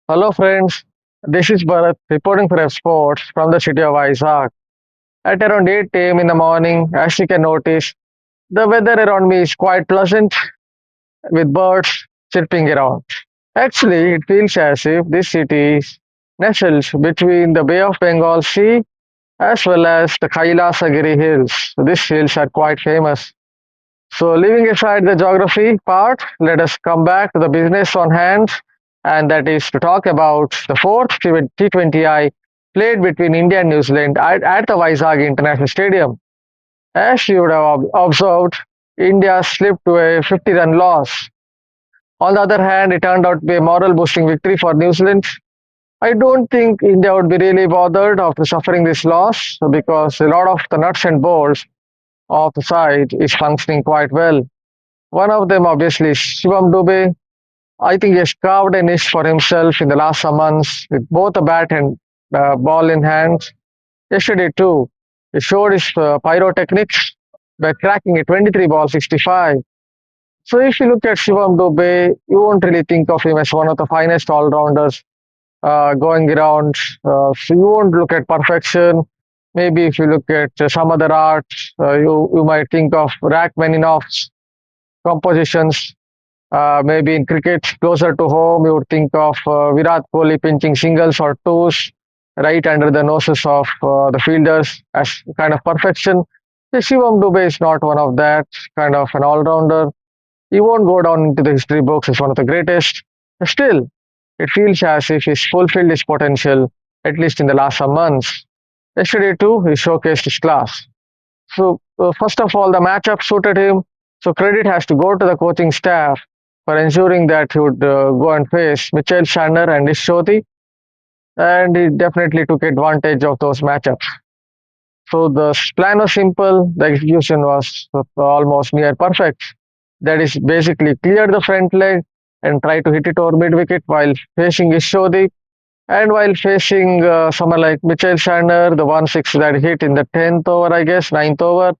Hello, friends. This is Bharath reporting for Revsportz from the city of Vizag. At around 8 a.m. in the morning, as you can notice, the weather around me is quite pleasant with birds chirping around. Actually, it feels as if this city is nestled between the Bay of Bengal Sea as well as the Kailasagiri Hills. These hills are quite famous. So, leaving aside the geography part, let us come back to the business on hand, and that is to talk about the fourth T20I played between India and New Zealand at the Vizag International Stadium. As you would have observed, India slipped to a 50-run loss. On the other hand, it turned out to be a moral boosting victory for New Zealand. I don't think India would be really bothered after suffering this loss because a lot of the nuts and bolts of the side is functioning quite well. One of them, obviously, is Shivam Dube. I think he has carved a niche for himself in the last some months with both a bat and ball in hand. Yesterday, too, he showed his pyrotechnics by cracking a 23 ball 65. So, if you look at Shivam Dube, you won't really think of him as one of the finest all rounders going around. So, you won't look at perfection. Maybe if you look at some other art, you might think of Rachmaninoff's compositions. Maybe in cricket, closer to home, you would think of Virat Kohli pinching singles or twos right under the noses of the fielders as kind of perfection. The Shivam Dube is not one of that kind of an all-rounder. He won't go down into the history books as one of the greatest. Still, it feels as if he's fulfilled his potential, at least in the last some months. Yesterday, too, he showcased his class. So, first of all, the matchup suited him. So, credit has to go to the coaching staff for ensuring that he would go and face Mitchell Shanner and Ishoti, and he definitely took advantage of those matchups. So, the plan was simple, the execution was almost near perfect. That is basically clear the front leg and try to hit it over mid wicket while facing Ishodi. And while facing someone like Mitchell Shanner, the 1-6 that hit in the 10th over, I guess, 9th over,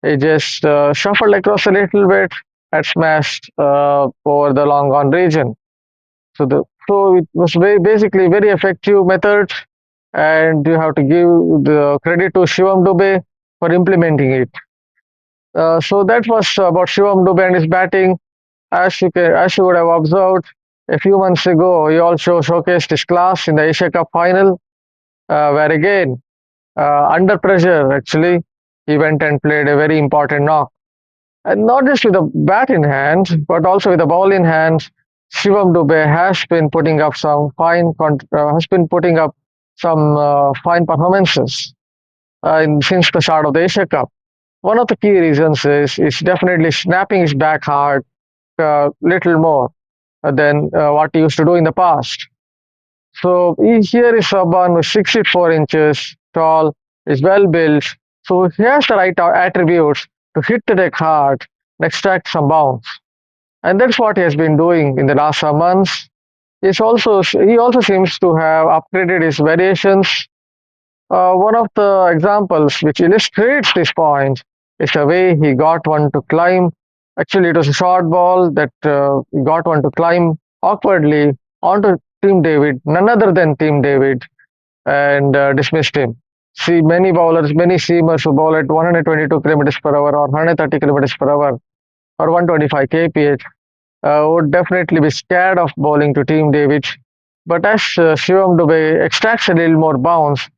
he just shuffled across a little bit and smashed over the long on region. So it was basically very effective method, and you have to give the credit to Shivam Dube for implementing it. So that was about Shivam Dube and his batting. As you would have observed, a few months ago, he also showcased his class in the Asia Cup final, where again, under pressure, actually, he went and played a very important knock. And not just with the bat in hand, but also with the ball in hand, Shivam Dube has been putting up some fine performances since the start of the Asia Cup. One of the key reasons is definitely snapping his back hard little more than what he used to do in the past. So here is someone who's 6 feet 4 inches tall, is well built, so he has the right attributes to hit the deck hard and extract some bounce. And that's what he has been doing in the last some months. He also seems to have upgraded his variations. One of the examples which illustrates this point is the way he got one to climb. Actually, it was a short ball that he got one to climb awkwardly onto Team David, none other than Team David, and dismissed him. See, many bowlers, many seamers who bowl at 122 kilometers per hour or 130 kilometers per hour or 125 kph would definitely be scared of bowling to Team David. But as Shivam Dube extracts a little more bounce,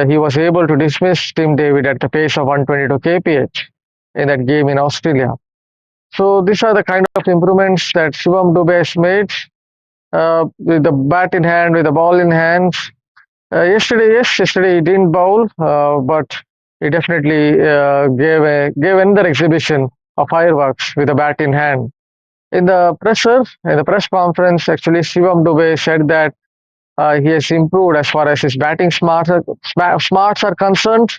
he was able to dismiss Team David at the pace of 122 kph in that game in Australia. So these are the kind of improvements that Shivam Dube has made with the bat in hand, with the ball in hand. Yesterday he didn't bowl, but he definitely gave another exhibition of fireworks with the bat in hand. In the press conference, actually, Shivam Dube said that he has improved as far as his batting smarts are concerned.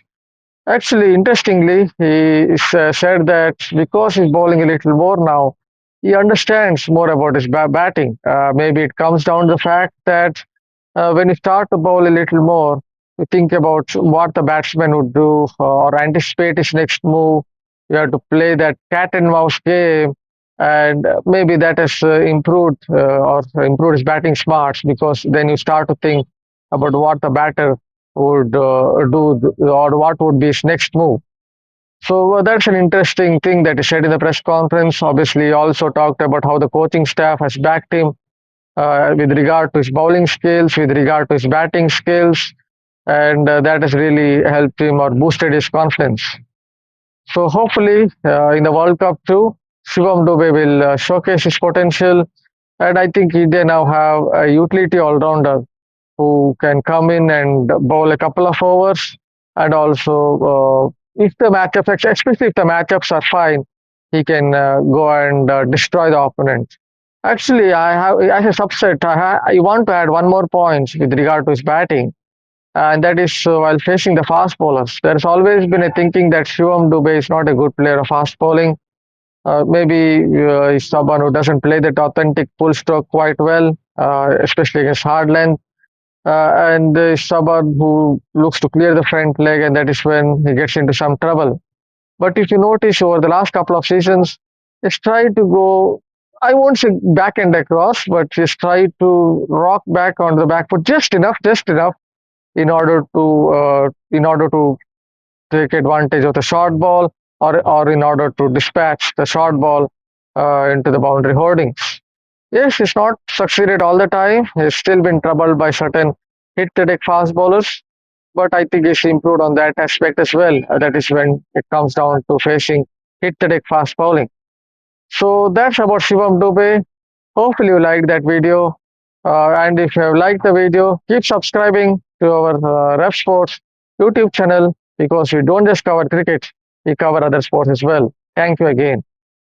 Actually, interestingly, he said that because he's bowling a little more now, he understands more about his batting. Maybe it comes down to the fact that when you start to bowl a little more, you think about what the batsman would do or anticipate his next move. You have to play that cat and mouse game and maybe that has improved his batting smarts, because then you start to think about what the batter would or what would be his next move. So that's an interesting thing that he said in the press conference. Obviously, he also talked about how the coaching staff has backed him with regard to his bowling skills, with regard to his batting skills, and that has really helped him or boosted his confidence. So hopefully, in the World Cup too, Shivam Dube will showcase his potential, and I think India now have a utility all-rounder who can come in and bowl a couple of overs, and also if the matchups, especially if the matchups are fine, he can go and destroy the opponent. Actually, I have as a subset, I want to add one more point with regard to his batting, and that is while facing the fast bowlers. There's always been a thinking that Shivam Dube is not a good player of fast bowling. Maybe he's someone who doesn't play that authentic pull stroke quite well, especially against hard length. And is someone who looks to clear the front leg, and that is when he gets into some trouble. But if you notice over the last couple of seasons, he's tried to go, I won't say backhand across, but he's tried to rock back on the back foot just enough in order to take advantage of the short ball, or in order to dispatch the short ball into the boundary hoardings. Yes, he's not succeeded all the time. He's still been troubled by certain hit-to-deck fast bowlers, but I think he's improved on that aspect as well. That is when it comes down to facing hit-to-deck fast bowling. So that's about Shivam Dube. Hopefully you liked that video. And if you have liked the video, keep subscribing to our Revsportz YouTube channel, because we don't just cover cricket, we cover other sports as well. Thank you again.